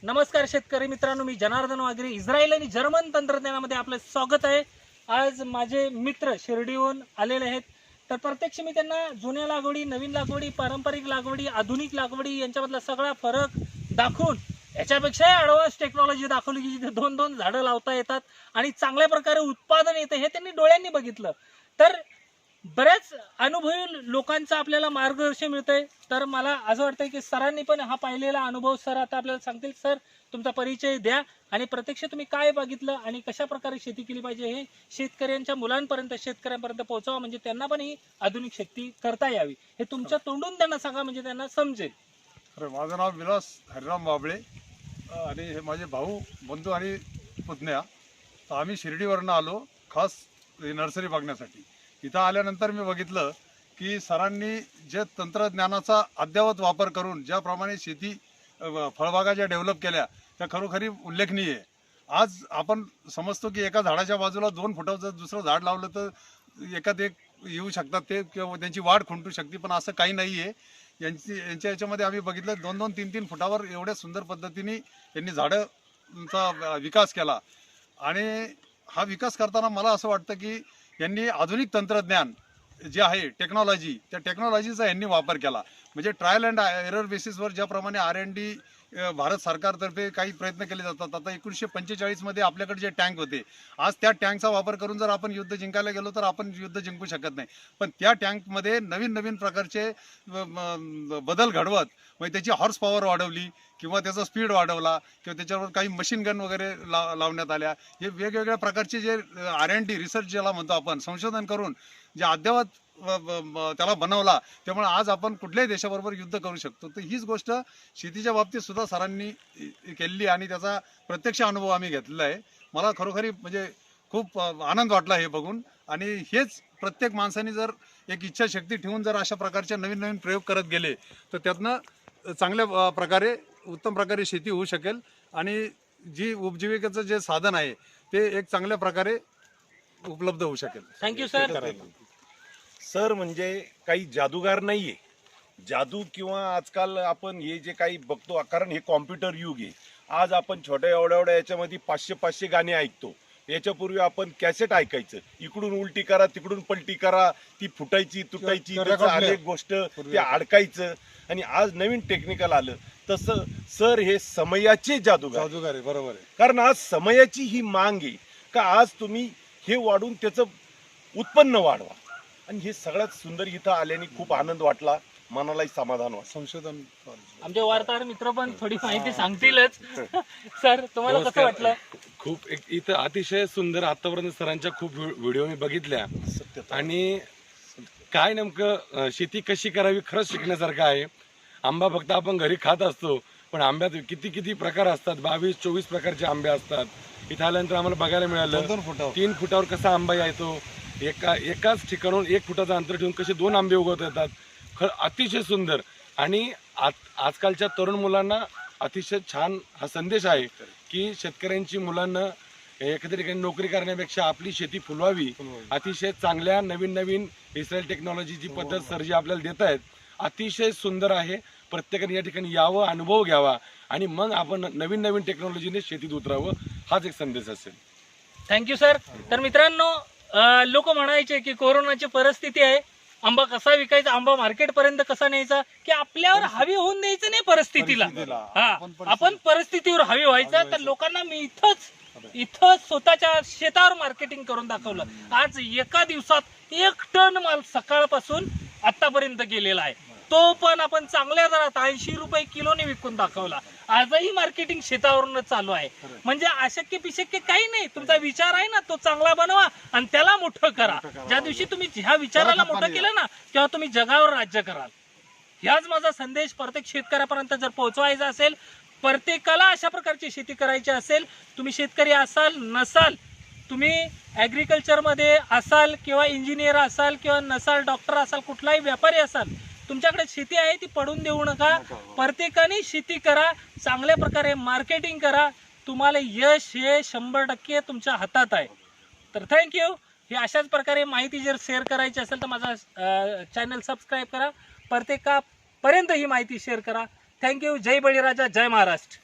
नमस्कार शेतकरी मित्रांनो, मी जनार्दन वागरे. इस्रायल आणि जर्मन तंत्रज्ञानामध्ये आपलं स्वागत आहे. आज माझे मित्र शिर्डीहून आलेले आहेत. तर प्रत्यक्ष मी त्यांना जुन्या लागवडी, नवीन लागवडी, पारंपरिक लागवडी, आधुनिक लागवडी यांच्यामधला सगळा फरक दाखवून याच्यापेक्षा ॲडव्हान्स टेक्नॉलॉजी दाखवली की जिथे 2-2 झाडं लावता येतात आणि चांगल्या प्रकारे उत्पादन येतं हे त्यांनी डोळ्यांनी बघितलं. तर बऱ्याच अनुभवी लोकांचं आपल्याला मार्गदर्शन मिळतंय. तर मला असं वाटतंय की सरांनी पण हा पाहिलेला अनुभव सर आता आपल्याला सांगतील. सर, तुमचा परिचय द्या आणि प्रत्यक्ष तुम्ही काय बघितलं आणि कशा प्रकारे शेती केली पाहिजे हे शेतकऱ्यांच्या मुलांपर्यंत, शेतकऱ्यांपर्यंत पोहोचवा, म्हणजे त्यांना पण ही आधुनिक शेती करता यावी. हे तुमच्या तोंडून त्यांना सांगा, म्हणजे त्यांना समजेल. माझं नाव विलास हरिराम बाबळे आणि हे माझे भाऊ, बंधू आणि पुतण्या. तर आम्ही शिर्डीवरनं आलो खास नर्सरी बघण्यासाठी. इथं आल्यानंतर मी बघितलं की सरांनी जे तंत्रज्ञानाचा अद्ययावत वापर करून ज्याप्रमाणे शेती फळबागा ज्या डेव्हलप केल्या त्या खरोखरी उल्लेखनीय आहे. आज आपण समजतो की एका झाडाच्या बाजूला 2 फुटाचं दुसरं झाड लावलं तर एकात एक येऊ शकतात ते किंवा त्यांची वाढ खुंटू शकते, पण असं काही नाही आहे. यांच्या याच्यामध्ये आम्ही बघितलं 2-2, 3-3 फुटावर एवढ्या सुंदर पद्धतीने यांनी झाडांचा विकास केला. आणि हा विकास करताना मला असं वाटतं की यांनी आधुनिक तंत्रज्ञान जे आहे टेक्नॉलॉजी, त्या टेक्नॉलॉजीचा यांनी वापर केला. म्हणजे ट्रायल अँड एरर बेसिसवर ज्याप्रमाणे R&D भारत सरकारतर्फे काही प्रयत्न केले जातात. आता 1945 मध्ये आपल्याकडे जे टँक होते, आज त्या टँकचा वापर करून जर आपण युद्ध जिंकायला गेलो तर आपण युद्ध जिंकू शकत नाही. पण त्या टँकमध्ये नवीन नवीन प्रकारचे बदल घडवत म्हणजे त्याची हॉर्स पॉवर वाढवली किंवा त्याचा स्पीड वाढवला किंवा त्याच्यावर काही मशीन गन वगैरे लावण्यात आल्या. हे वेगवेगळ्या प्रकारचे जे R&D रिसर्च ज्याला म्हणतो आपण, संशोधन करून जे अद्ययावत त्याला बनवला, त्यामुळे आज आपण कुठल्याही देशाबरोबर युद्ध करू शकतो. तर हीच गोष्ट शेतीच्या बाबतीत सुद्धा सरांनी केली आणि त्याचा प्रत्यक्ष अनुभव आम्ही घेतलेला आहे. मला खरोखरी म्हणजे खूप आनंद वाटला हे बघून. आणि हेच प्रत्येक माणसाने जर एक इच्छाशक्ती ठेवून जर अशा प्रकारचे नवीन नवीन प्रयोग करत गेले तर त्यातनं चांगल्या प्रकारे, उत्तम प्रकारे शेती होऊ शकेल आणि जी उपजीविकेचं जे साधन आहे ते एक चांगल्या प्रकारे उपलब्ध होऊ शकेल. Thank you sir. सर म्हणजे काही जादूगार नाहीये. जादू किंवा आजकाल आपण हे जे काही बघतो, कारण हे कॉम्प्युटर युग आहे. आज आपण छोट्या एवढ्या याच्यामध्ये 500 गाणी ऐकतो. याच्यापूर्वी आपण कॅसेट ऐकायचं, इकडून उलटी करा तिकडून पलटी करा, ती फुटायची तुटायची, अनेक गोष्ट ते अडकायचं. आणि आज नवीन टेक्निकल आलं. तसं सर हे समयाचे जादूगार आहे. बरोबर आहे. कारण आज समयाची ही मांग आहे का आज तुम्ही हे वाढून त्याचं उत्पन्न वाढवा. आणि हे सगळ्यात सुंदर इथं आल्याने खूप आनंद वाटला, मनालाही समाधान वाटलं. संशोधन आमचे वार्ताहर मित्र पण थोडी माहिती सांगतीलच. सर, तुम्हाला कसं वाटलं? खूप इथं अतिशय सुंदर. आतापर्यंत सरांच्या खूप व्हिडिओ मी बघितल्या आणि काय नेमकं शेती कशी करावी खरंच शिकण्यासारखं आहे. आंबा फक्त आपण घरी खात असतो, पण आंब्यात किती प्रकार असतात. 22-24 प्रकारचे आंबे असतात. इथं आल्यानंतर आम्हाला बघायला मिळालं 3 फुटावर कसा आंबा यायतो, एकाच ठिकाणून 1 फुटाचं अंतर ठेवून कसे 2 आंबे उगवत येतात. खरं अतिशय सुंदर. आणि आजकालच्या तरुण मुलांना अतिशय छान हा संदेश आहे की शेतकऱ्यांची मुलांना एखाद्या ठिकाणी नोकरी करण्यापेक्षा आपली शेती फुलवावी. अतिशय चांगल्या नवीन इस्रायल टेक्नॉलॉजीची पद्धत सर जी आपल्याला देत आहेत अतिशय सुंदर आहे. प्रत्येकाने या ठिकाणी यावं, अनुभव घ्यावा आणि मग आपण नवीन टेक्नॉलॉजीने शेतीत उतरावं, हाच एक संदेश असेल. Thank you sir. तर मित्रांनो, लोक म्हणायचे की कोरोनाची परिस्थिती आहे, आंबा कसा विकायचा, आंबा मार्केट पर्यंत कसा न्यायचा, की आपल्यावर हवी होऊन द्यायचं नाही परिस्थितीला. आपण परिस्थितीवर हवी व्हायचं. तर लोकांना मी इथं स्वतःच्या शेतावर मार्केटिंग करून दाखवलं. आज एका दिवसात 1 टन माल सकाळपासून आतापर्यंत गेलेला आहे. तो पण आपण चांगल्या दरात 80 रुपये किलोने विकून दाखवला. आजही मार्केटिंग शेतावरून चालू आहे. म्हणजे अशक्य पिशक्य काही नाही. तुमचा विचार आहे ना, तो चांगला बनवा आणि त्याला मोठं करा. ज्या दिवशी तुम्ही ह्या विचाराला मोठं केलं ना, तेव्हा तुम्ही जगावर राज्य कराल. ह्याच माझा संदेश प्रत्येक शेतकऱ्यापर्यंत जर पोहोचवायचा असेल, प्रत्येकाला अशा प्रकारची शेती करायची असेल, तुम्ही शेतकरी असाल नसाल, तुम्ही ॲग्रिकल्चरमध्ये असाल किंवा इंजिनियर असाल किंवा नसाल, डॉक्टर असाल, कुठलाही व्यापारी असाल, तुमच्याकडे शेती आहे ती पडून देऊ नका. प्रत्येकाने शेती करा, चांगल्या प्रकारे मार्केटिंग करा. तुम्हाला यश हे 100% तुमच्या हातात आहे. तर थँक्यू. हे अशाच प्रकारे माहिती जर शेअर करायची असेल तर माझा चॅनल सबस्क्राईब करा. प्रत्येकापर्यंत ही माहिती शेअर करा. थँक्यू. जय बळीराजा, जय महाराष्ट्र.